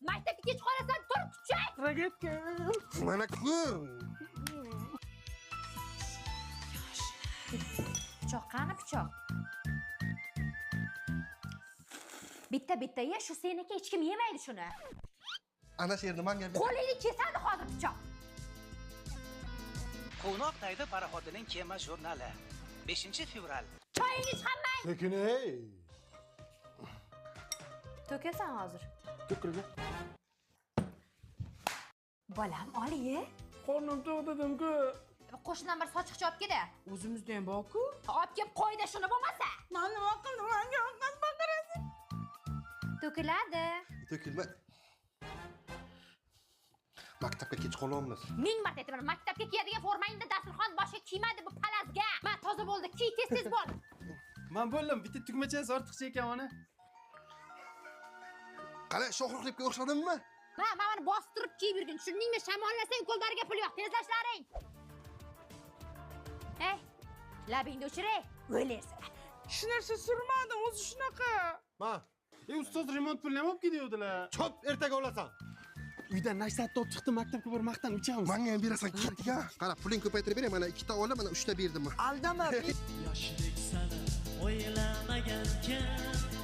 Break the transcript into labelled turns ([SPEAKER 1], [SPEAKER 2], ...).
[SPEAKER 1] Maktabga kech qolasan, tur kuchak.
[SPEAKER 2] Ragetka.
[SPEAKER 3] Mana ko'r.
[SPEAKER 1] Pichoq qani pichoq? Bitta ye, shu seniki hech kim yemaydi shuni.
[SPEAKER 3] Ana shu yerda menga
[SPEAKER 1] Qo'lingni kesadi hozir pichoq.
[SPEAKER 4] Quvnoqdagi paraxodining kema jurnali 5-fevral.
[SPEAKER 1] Choyingni ich hammang.
[SPEAKER 2] Sekin ey.
[SPEAKER 1] To'kasan hozir.
[SPEAKER 2] To'kildi.
[SPEAKER 1] Bolam, ol-ye.
[SPEAKER 2] Qornim to'q dedim-ku.
[SPEAKER 1] Qo'shnidan bir sochiqcha olib keldi.
[SPEAKER 2] O'zimizda ham bor-ku.
[SPEAKER 1] Olib kelib qo'yda shuni bo'lmasa.
[SPEAKER 2] Men nima qildim? Menga oqqan baqirasiz.
[SPEAKER 1] To'kiladi.
[SPEAKER 3] to'kilma. Maktabga kech qolyapmiz.
[SPEAKER 1] Ming marta aytaman, maktabga kiyadigan formangni dasturxon boshiga kiymadi bu palazga. Men toza bo'ldi, kiy tez bo'l.
[SPEAKER 5] Men bo'ldim, bitta tugmachasi ortiqcha ekan ona.
[SPEAKER 3] Qani shohruxlikka o'xshadimmi?
[SPEAKER 1] Mana bostirib kiyib yurgin. Tushundingmi? Shamollasang qo'llariga pul yo'q. Tezlashlaring. Ey, labingni o'chiray. O'lersan.
[SPEAKER 2] Shu narsa surmadim, o'zi shunaqa.
[SPEAKER 5] Ma, ustoz remont pulini ham olib ketayaptilar.
[SPEAKER 2] Chop, ertaga olasan.
[SPEAKER 5] Uydan nashat olib chiqdim, maktabga borib maqtan uchamiz.
[SPEAKER 3] Menga ham berasan ketga. Qara, puling ko'paytirib bering. Mana 2 ta olib, mana 3 ta berdim.
[SPEAKER 2] Aldama.
[SPEAKER 6] Yoshlik sani o'ylamagankan